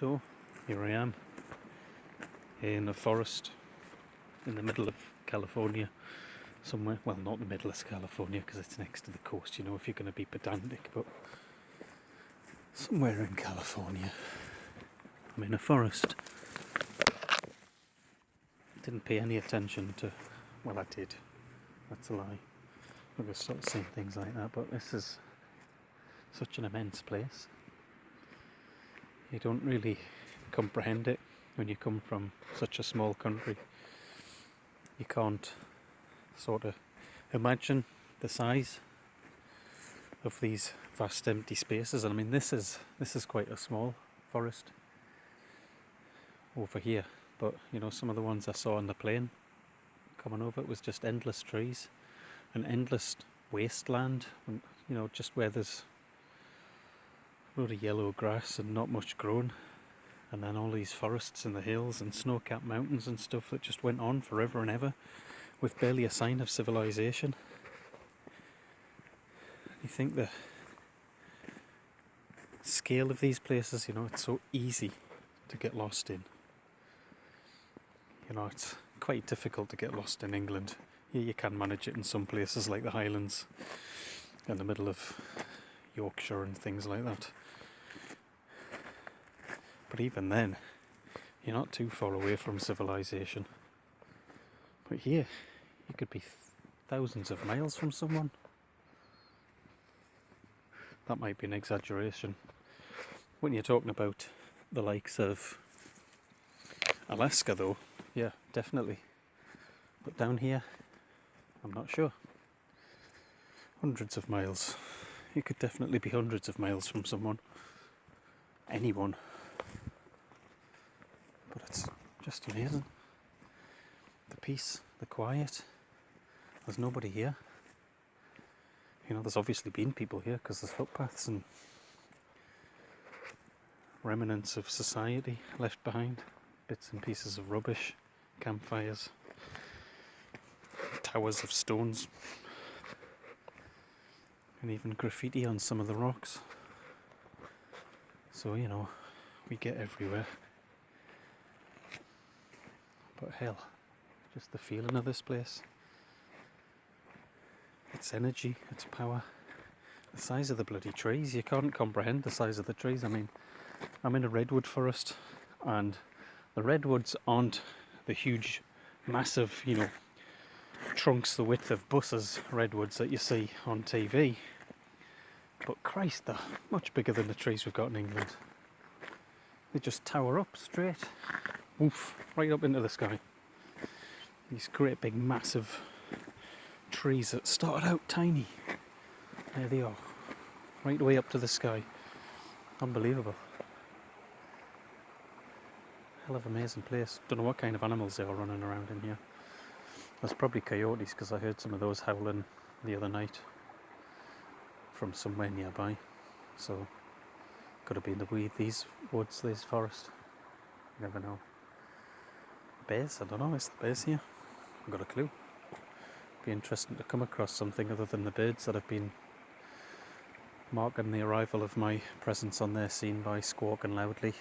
So here I am in a forest in the middle of California somewhere. Well, not the middle of California because it's next to the coast, you know, if you're going to be pedantic, but somewhere in California. I'm in a forest. Didn't pay any attention to, well, I did. That's a lie. I'm going to start saying things like that, but this is such an immense place. You don't really comprehend it when you come from such a small country. You can't sort of imagine the size of these vast empty spaces. And I mean, this is quite a small forest over here, but you know, some of the ones I saw on the plane coming over, it was just endless trees, an endless wasteland, and you know, just where there's a lot of yellow grass and not much grown, and then all these forests in the hills and snow-capped mountains and stuff that just went on forever and ever with barely a sign of civilization. You think the scale of these places, you know, it's so easy to get lost in. You know, it's quite difficult to get lost in England. Here you can manage it in some places like the Highlands in the middle of Yorkshire and things like that. But even then, you're not too far away from civilization. But here, you could be thousands of miles from someone. That might be an exaggeration. When you're talking about the likes of Alaska though, yeah, definitely. But down here, I'm not sure. Hundreds of miles. You could definitely be hundreds of miles from someone. Anyone. But it's just amazing. The peace, the quiet. There's nobody here. You know, there's obviously been people here because there's footpaths and remnants of society left behind. Bits and pieces of rubbish, campfires, towers of stones, and even graffiti on some of the rocks. So, you know, we get everywhere. But hell, just the feeling of this place. Its energy, its power. The size of the bloody trees, you can't comprehend the size of the trees. I mean, I'm in a redwood forest, and the redwoods aren't the huge, massive, you know, trunks the width of buses redwoods that you see on TV. But Christ, they're much bigger than the trees we've got in England. They just tower up straight, woof, right up into the sky. These great big massive trees that started out tiny. There they are, right away up to the sky. Unbelievable. Hell of an amazing place. Don't know what kind of animals they are running around in here. There's probably coyotes because I heard some of those howling the other night from somewhere nearby. So, could have been these woods, this forest. You never know. Bears? I don't know. Is there bears here? I've got a clue. Be interesting to come across something other than the birds that have been marking the arrival of my presence on their scene by squawking loudly.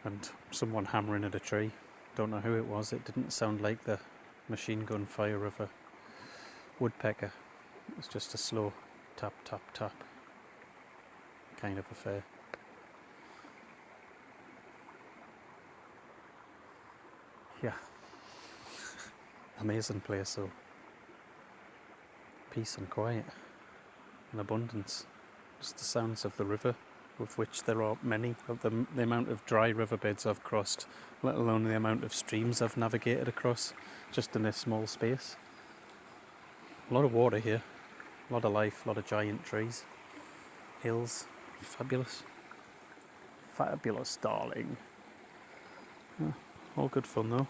And someone hammering at a tree. Don't know who it was. It didn't sound like the machine gun fire of a woodpecker. It was just a slow tap, tap, tap kind of affair. Yeah. Amazing place though. Peace and quiet and abundance. Just the sounds of the river, of which there are many, of the amount of dry riverbeds I've crossed, let alone the amount of streams I've navigated across, just in this small space. A lot of water here, a lot of life, a lot of giant trees, hills, fabulous. Fabulous, darling. Yeah, all good fun though.